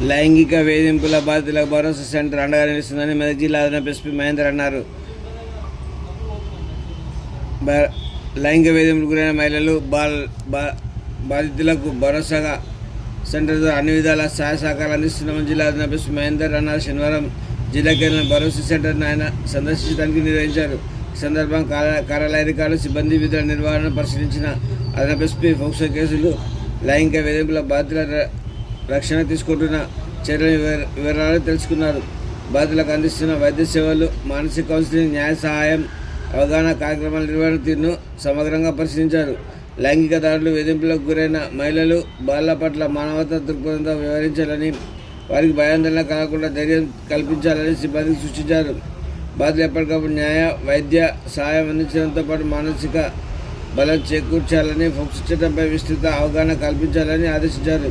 లైంగిక వేధింపుల బాధితులకు భరోసా సెంటర్ అండగా నిలుస్తుందని మెదక్ జిల్లా అదనపు ఎస్పీ మహేందర్ అన్నారు. లైంగిక వేధింపులకు గురైన మహిళలు బాధితులకు భరోసాగా సెంటర్ ద్వారా అన్ని విధాల సహాయ సహకారాలు అందిస్తున్నామని జిల్లా అదనపు ఎస్పీ మహేందర్ అన్నారు. శనివారం జిల్లా కేంద్రం భరోసా సెంటర్ను ఆయన సందర్శించి తనిఖీ నిర్వహించారు. ఈ సందర్భంగా కార్యాలయాధికారులు సిబ్బంది విధుల నిర్వహణను పరిశీలించిన అదనపు ఎస్పీ ఫోక్సో కేసులు, లైంగిక వేధింపుల బాధితుల రక్షణ తీసుకుంటున్న చర్యల వివరాలు తెలుసుకున్నారు. బాధితులకు అందిస్తున్న వైద్య సేవలు, మానసిక కౌన్సిలింగ్, న్యాయ సహాయం, అవగాహన కార్యక్రమాల నిర్వహణ తీరును సమగ్రంగా పరిశీలించారు. లైంగిక దాడులు, వేధింపులకు గురైన మహిళలు, బాలల పట్ల మానవతా దృక్పథంతో వ్యవహరించాలని, వారికి భయాందోళన కలగకుండా ధైర్యం కల్పించాలని సిబ్బందికి సూచించారు. బాధితులు ఎప్పటికప్పుడు న్యాయ, వైద్య సహాయం అందించడంతో పాటు మానసిక బలం చేకూర్చాలని, ఫోక్సో చట్టంపై విస్తృత అవగాహన కల్పించాలని ఆదేశించారు.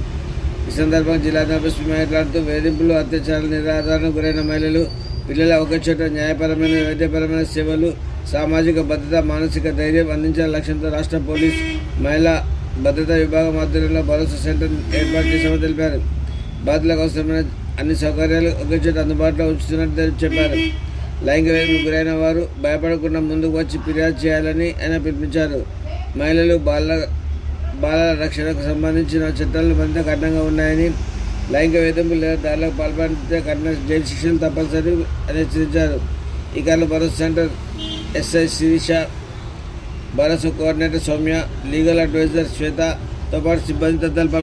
ఈ సందర్భంగా జిల్లా ఎస్పీ మాట్లాడుతూ వేధింపులు, అత్యాచారాలు, నిరాధారణకు గురైన మహిళలు, పిల్లల ఒకే చోట న్యాయపరమైన, వైద్యపరమైన సేవలు, సామాజిక భద్రత, మానసిక ధైర్యం అందించాల లక్ష్యంతో రాష్ట్ర పోలీస్ మహిళా భద్రతా విభాగం ఆధ్వర్యంలో భరోసా సెంటర్ ఏర్పాటు చేశామని తెలిపారు. బాధితులకు అవసరమైన అన్ని సౌకర్యాలు ఒకే చోట అందుబాటులో ఉంచుతున్నట్టు చెప్పారు. లైంగిక వేధింపులకు గురైన వారు భయపడకుండా ముందుకు వచ్చి ఫిర్యాదు చేయాలని ఆయన పిలుపునిచ్చారు. మహిళలు, బాలల రక్షణకు సంబంధించిన చట్టాలు మరింత కఠినంగా ఉన్నాయని, లైంగిక వేధింపులు లేదా దాడులకు పాల్పడితే కఠిన జైలు శిక్షలు తప్పనిసరి అని హెచ్చరించారు. ఈ కార్యక్రమంలో భరోసా సెంటర్ ఎస్ఐ శిరీష, భరోసా కోఆర్డినేటర్ సౌమ్య, లీగల్ అడ్వైజర్ శ్వేతతో పాటు సిబ్బంది తదితరులు